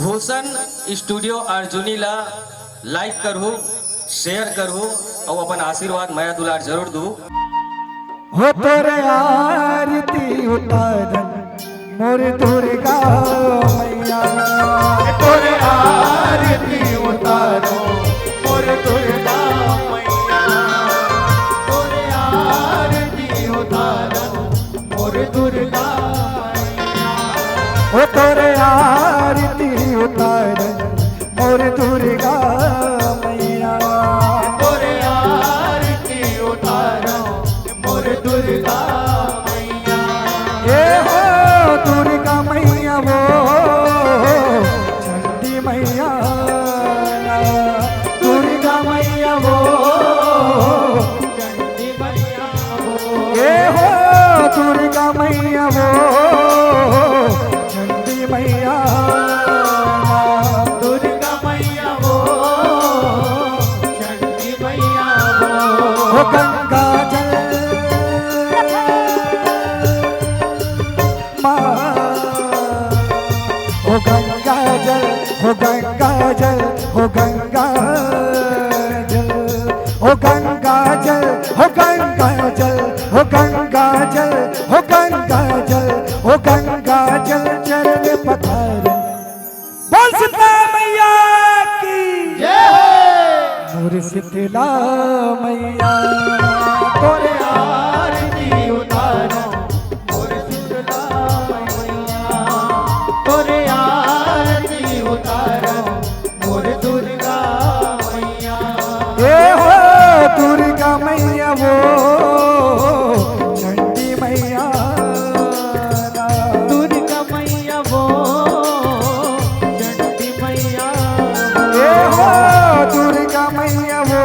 Bhushan studio Arjuni ला like करू, share करू और अपन आशीर्वाद माया दुलार जरूर दू। हो तोरे आरती उतारन मोर दुर्गा मैया, तोरे आरती उतारो मोर दुर्गा मैया, तोरे आरती उतारो मोर दुर्गा मैया, हो तोरे आरती उतारन मोर दुर्गा मैया, तोरे आरती उतारो मोर दुर्गा मैया। ए हो दुर्गा मैया वो चंडी मैया, दुर्गा मैया वो चंडी मैया वो, ए हो दुर्गा मैया वो चंडी मैया, दुर्गा मैया वो चंडी मैया हो वो, गंगा जल माँ, हो गंगा जल, हो गंगा जल, हो गंगा जल, हो गंगा जल, हो गंगा जल, हो गंगा जल, हो गंगा जल, हो गंगा जल चरण पधार। बोल शीतला मैया की जय हो। मोर शीतला मैया, तोरे आरती उतारो मोर शीतला मैया, तोरे आरती उतारो मोर दुर्गा मैया, ए हो दुर्गा मैया वो चंडी मैया, दुर्गा मैया वो चंडी मैया ए हो दुर्गा मैया वो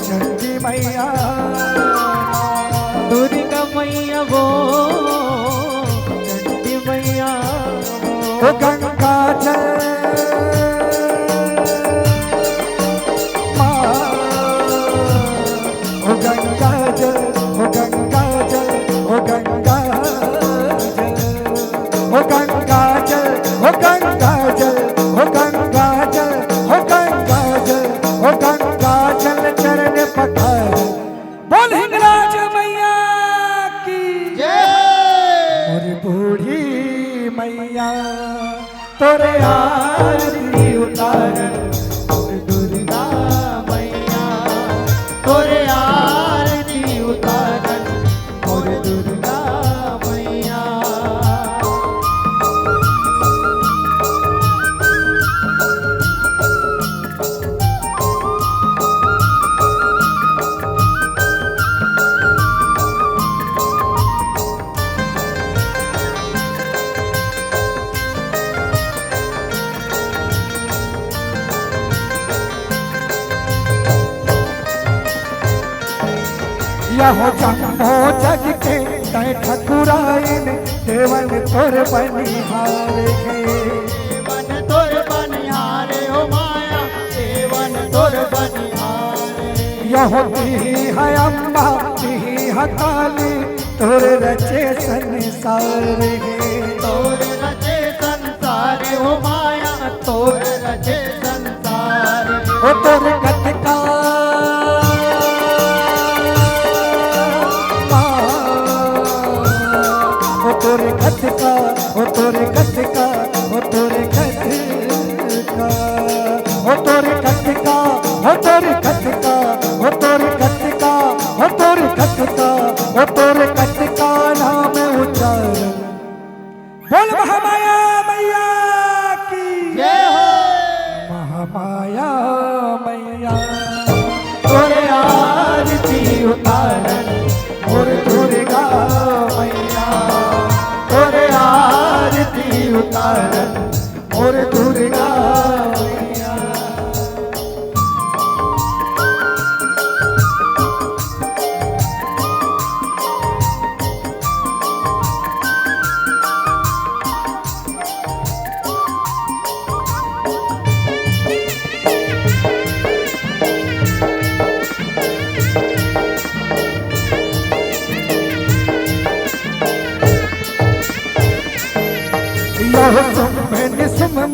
चंडी मैया, दुर्गा मैया वो चंडी मैया हो गंगा जल माँ, हो गंगा जल, हो गंगा जल, हो गंगा जल, हो गंगा जल, हो गंगा जल, हो गंगा जल, हो गंगा जल, हो गंगा जल चरण पधार। बोल हिंगराज मैया की जय। और बूढ़ी मैया तोरे आरती उतारन मोर दुर्गा मैया, तोरे आरती उतारन मोर दुर्गा मैया, यहो जम्मो जग के तय ठकुराइन देवन तोर बनिहार के, देवन तोर बनिहारे हो माया, देवन तोर बनिहारे, यहो ती है अम्मा ती है काली तोर रचे संसार के, तोर रचे संसार हो माया, तोर रचे संसार, ओ तोर कथका ओ तोरे कथका, ओ तोरे कथका, ओ तोरे कथका, ओ तोरे कथका, ओ तोरे कथका, ओ तोरे कथका, ओ तोरे कथका, ओ तोरे कथका नाम उच्चारण। बोल महामाया मैया की जय हो। महामाया मैया तोरे आरती उतारन और दुर्गा मैया, तोरे आरती उतारन और दुर्गा मैया। यह तुम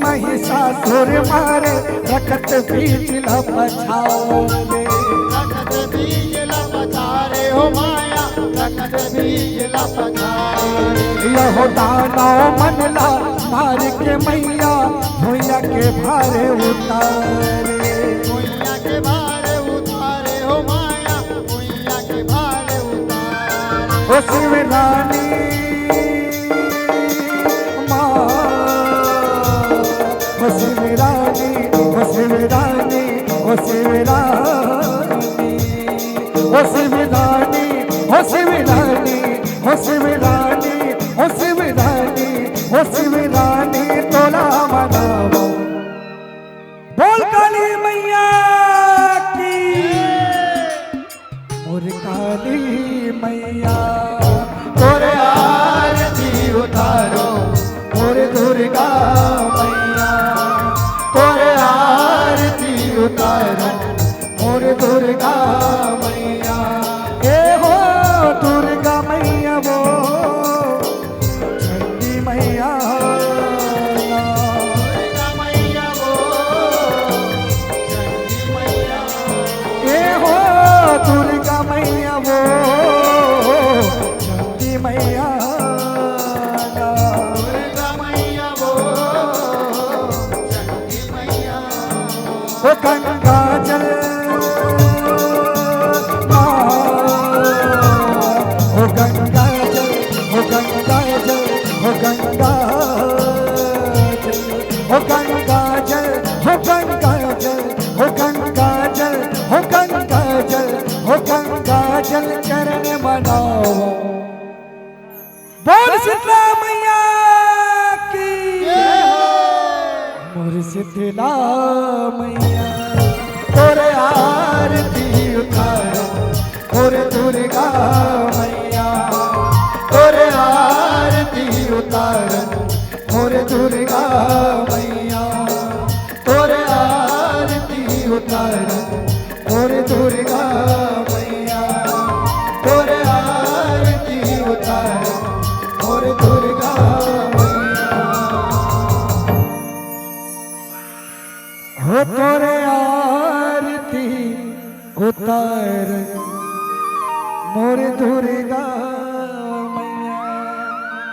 महिषासुर मारे रखत बीज लपछारे रखत बीज लपछारे हो माया रखत बीज लपछारे यहो दानव मनला मार के मैया भुइया के भारे उतारे भुइया के भारे उतारे हो माया भुइया के भारे उतारे ओ शिव रानी माँ ओ शिव रानी ओ शिव रानी ओ शिव रानी ओ शिव रानी ओ शिव रानी ओ शिव रानी ओ शिव रानी ओ शिव रानी तोला मनावो बोल काली मैया की मोर काली मैया तोरे आरती उतारो मोरे दुर्गा मैया तोरे आरती उतारो मोरे दुर्गा मैया ए हो दुर्गा मैया वो चंडी मैया दुर्गा मैया वो चंडी मैया ए हो दुर्गा मैया वो चंडी मैया दुर्गा मैया वो चंडी मैया ओ गंगा जल ओ गंगा जल ओ गंगा जल ओ गंगा जल ओ गंगा जल ओ गंगा जल ओ गंगा जल ओ गंगा जल ओ गंगा जल चरण मनाओ बोल शीतला मैया की मोर शीतला मैया तोरे आरती उतारो मोरे दुर्गा मैया तोरे आरती उतारो मोरे दुर्गा मैया तोरे आरती उतारो मोरे दुर्गा मैया तोरे आरती उतारो मोरे दुर्गा मैया हो तोरे आरती उतार मोर दुर्गा